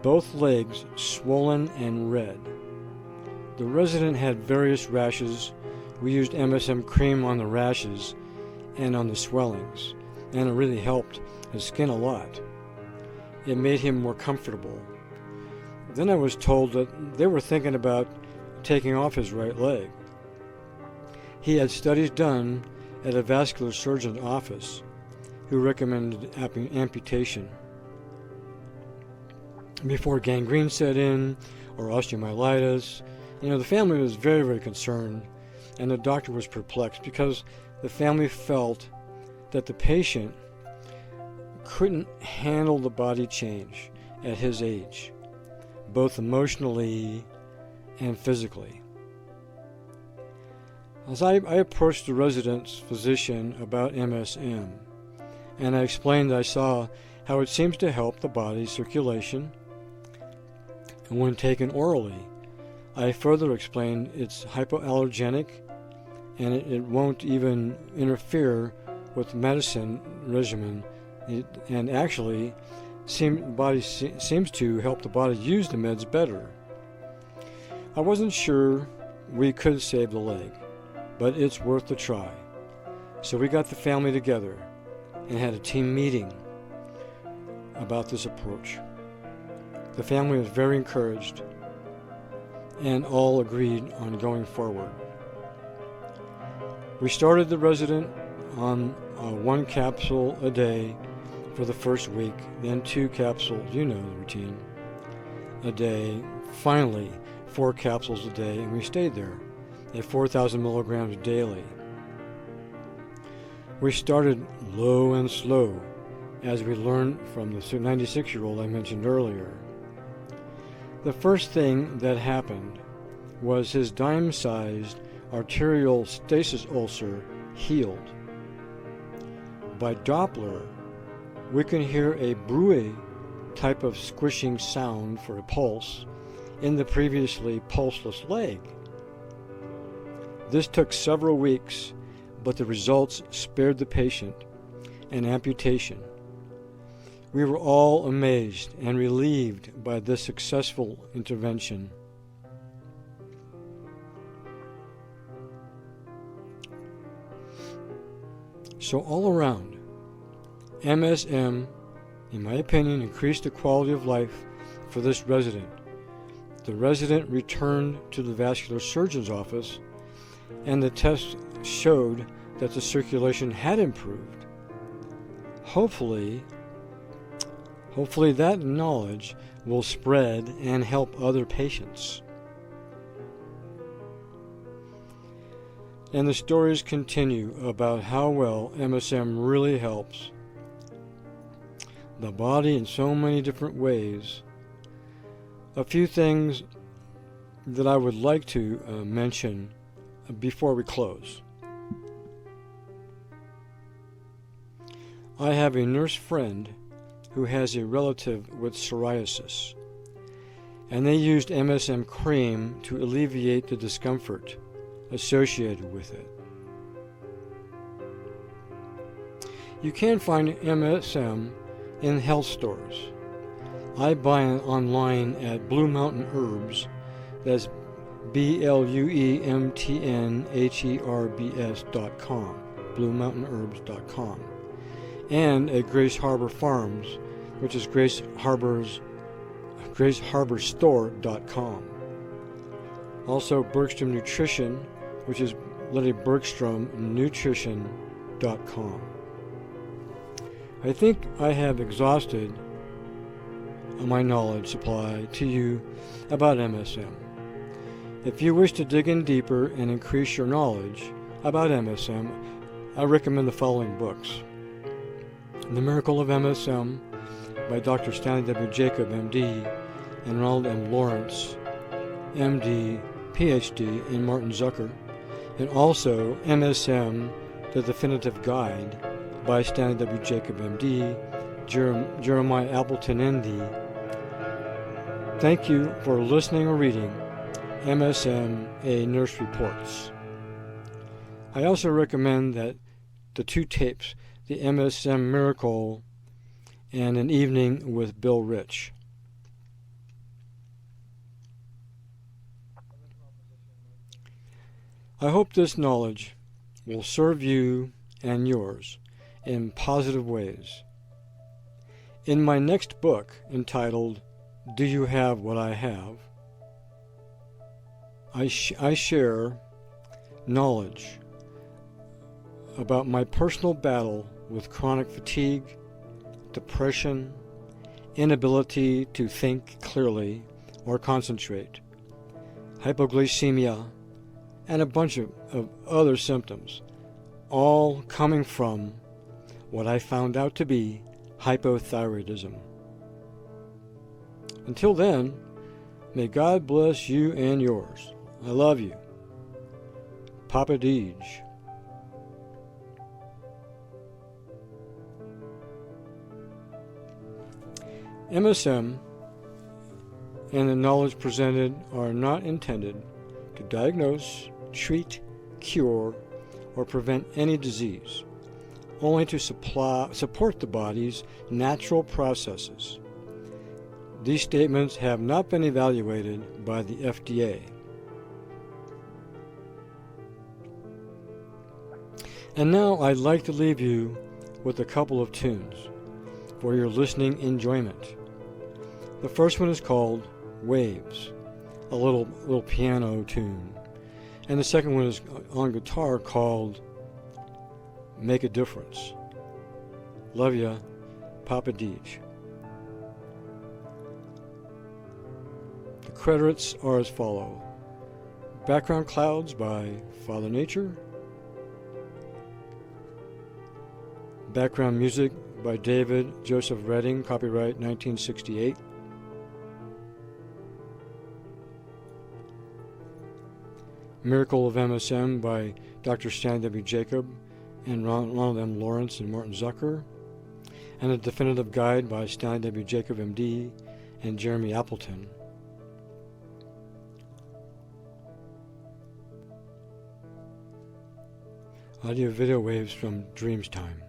Both legs swollen and red. The resident had various rashes. We used MSM cream on the rashes and on the swellings, and it really helped his skin a lot. It made him more comfortable. Then I was told that they were thinking about taking off his right leg. He had studies done at a vascular surgeon's office who recommended amputation before gangrene set in or osteomyelitis. The family was very, very concerned, and the doctor was perplexed because the family felt that the patient couldn't handle the body change at his age, both emotionally and physically. As I approached the resident's physician about MSM, and I explained that I saw how it seems to help the body's circulation when taken orally. I further explained it's hypoallergenic and it won't even interfere with the medicine regimen, and actually seems to help the body use the meds better. I wasn't sure we could save the leg, but it's worth the try. So we got the family together and had a team meeting about this approach. The family was very encouraged and all agreed on going forward. We started the resident on 1 capsule a day for the first week, then 2 capsules, the routine, a day, finally 4 capsules a day, and we stayed there at 4,000 milligrams daily. We started low and slow, as we learned from the 96-year-old I mentioned earlier. The first thing that happened was his dime-sized arterial stasis ulcer healed. by Doppler, we can hear a bruit type of squishing sound for a pulse in the previously pulseless leg. This took several weeks, but the results spared the patient an amputation. We were all amazed and relieved by this successful intervention. So all around, MSM, in my opinion, increased the quality of life for this resident. The resident returned to the vascular surgeon's office, and the test showed that the circulation had improved. Hopefully that knowledge will spread and help other patients. And the stories continue about how well MSM really helps the body in so many different ways. A few things that I would like to mention before we close. I have a nurse friend who has a relative with psoriasis, and they used MSM cream to alleviate the discomfort associated with it. You can find MSM in health stores. I buy it online at Blue Mountain Herbs. That's BLUEMTNHERBS.com, BlueMountainHerbs.com, and at Grace Harbor Farms, which is GraceHarborStore.com. Also Bergstrom Nutrition, which is Letty Bergstrom Nutrition.com. I think I have exhausted my knowledge supply to you about MSM. If you wish to dig in deeper and increase your knowledge about MSM, I recommend the following books: The Miracle of MSM by Dr. Stanley W. Jacob, MD, and Ronald M. Lawrence, MD, PhD, and Martin Zucker, and also MSM, The Definitive Guide by Stanley W. Jacob, MD, Jeremiah Appleton, ND. Thank you for listening or reading MSM, A Nurse Reports. I also recommend that the two tapes, the MSM Miracle and An Evening with Bill Rich. I hope this knowledge will serve you and yours in positive ways. In my next book, entitled Do You Have What I Have?, I share knowledge about my personal battle with chronic fatigue, depression, inability to think clearly or concentrate, hypoglycemia, and a bunch of other symptoms, all coming from what I found out to be hypothyroidism. Until then, may God bless you and yours. I love you. Papa Deej. MSM and the knowledge presented are not intended to diagnose, treat, cure, or prevent any disease, only to support the body's natural processes. These statements have not been evaluated by the FDA. And now I'd like to leave you with a couple of tunes for your listening enjoyment. The first one is called Waves, a little piano tune. And the second one is on guitar called Make a Difference. Love ya, Papa Deej. The credits are as follow: Background Clouds by Father Nature, background music by David Joseph Redding, copyright 1968. Miracle of MSM by Dr. Stanley W. Jacob, and Ronald M. Lawrence and Morton Zucker, and a definitive guide by Stanley W. Jacob, MD, and Jeremy Appleton. Audio video waves from Dreams Time.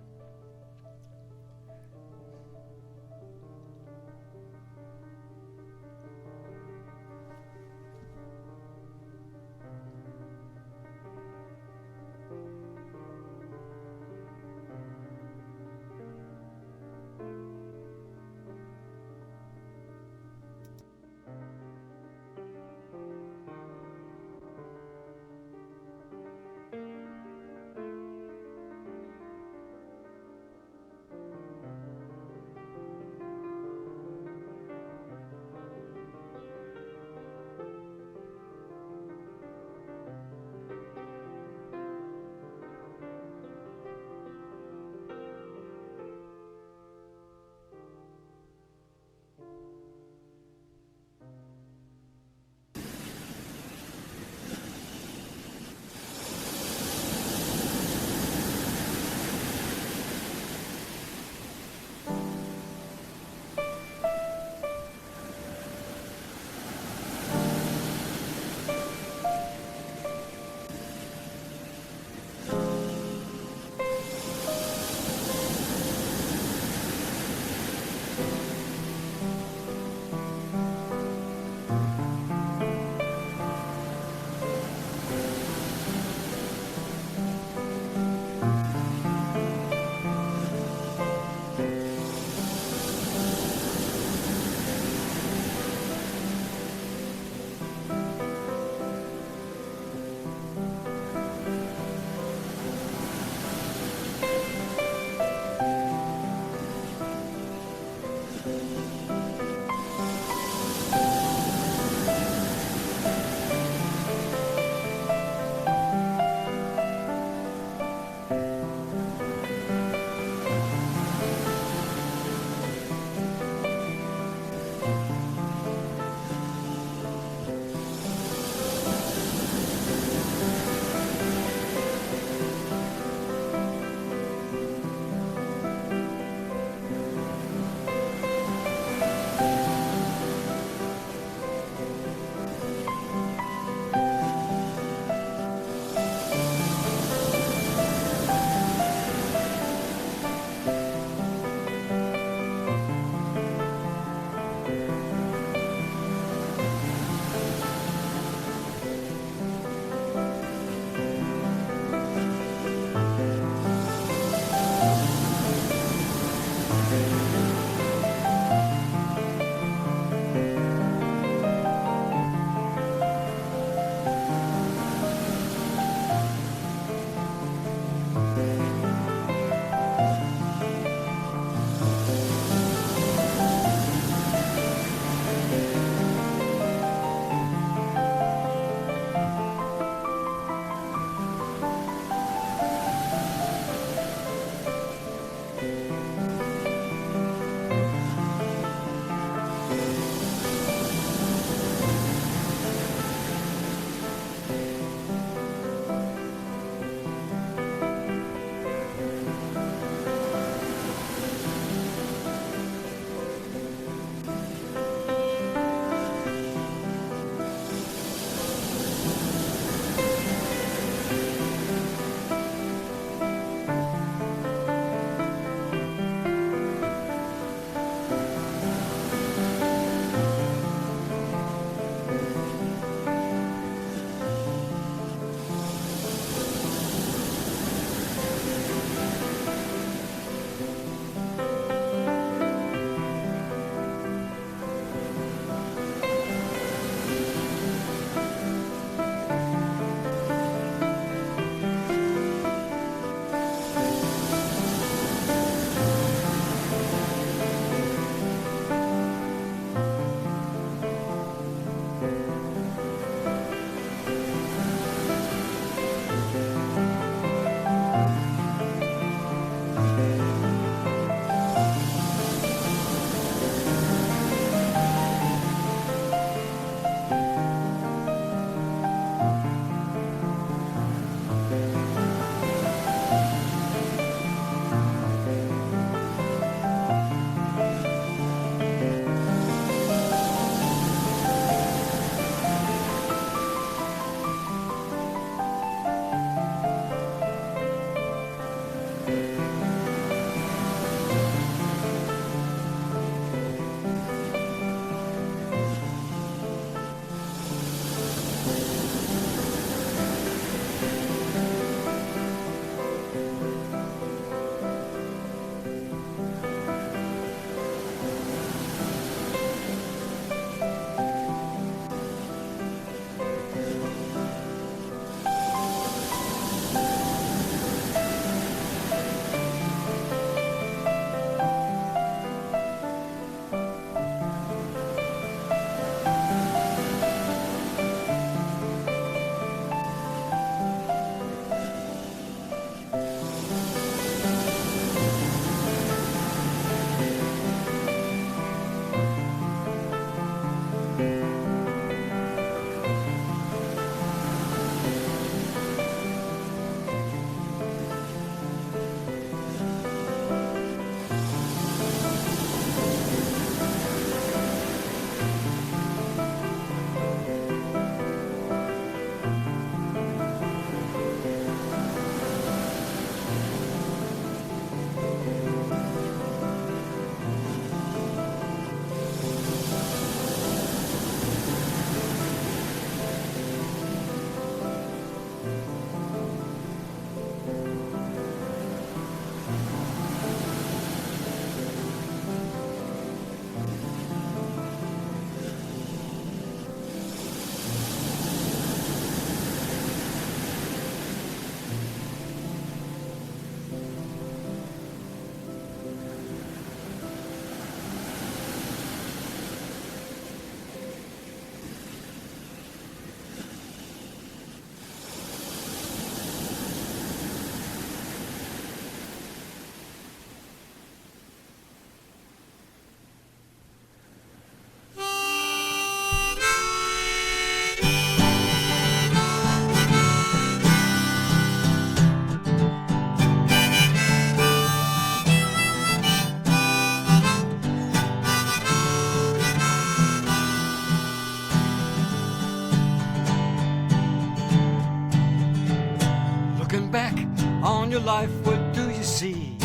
your life, what do you see?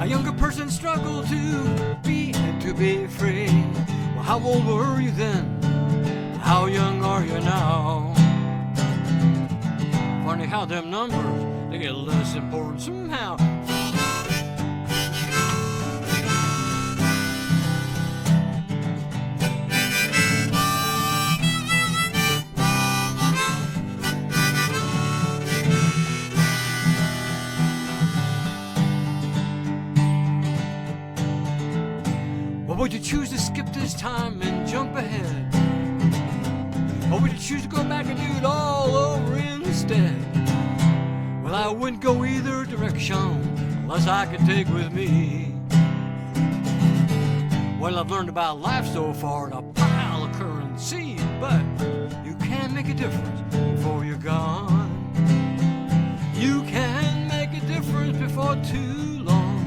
A younger person struggle to be and to be free. Well, how old were you then? How young are you now? Funny how them numbers, they get less important somehow. Or would you choose to skip this time and jump ahead? Or would you choose to go back and do it all over instead? Well, I wouldn't go either direction unless I could take with me. Well, I've learned about life so far in a pile of currency, but you can make a difference before you're gone. You can make a difference before too long.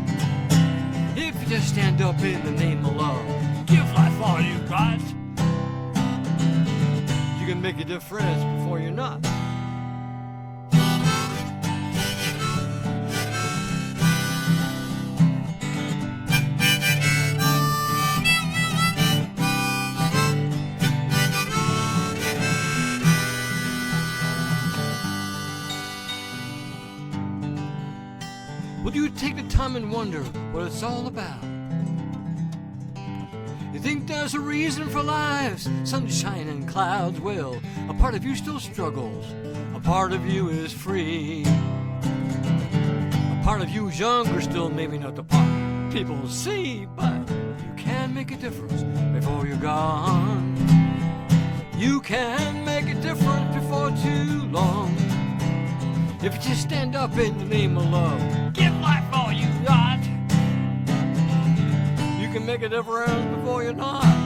If you just stand up in the name of love, give life all you got, you can make a difference before you're not. Will you take the time and wonder what it's all about? You think there's a reason for lives, sunshine and clouds? Well, a part of you still struggles, a part of you is free. A part of you is younger still, maybe not the part people see, but you can make a difference before you're gone. You can make a difference before too long. If you just stand up in the name of love, give life all you got, you can make a difference before you're not.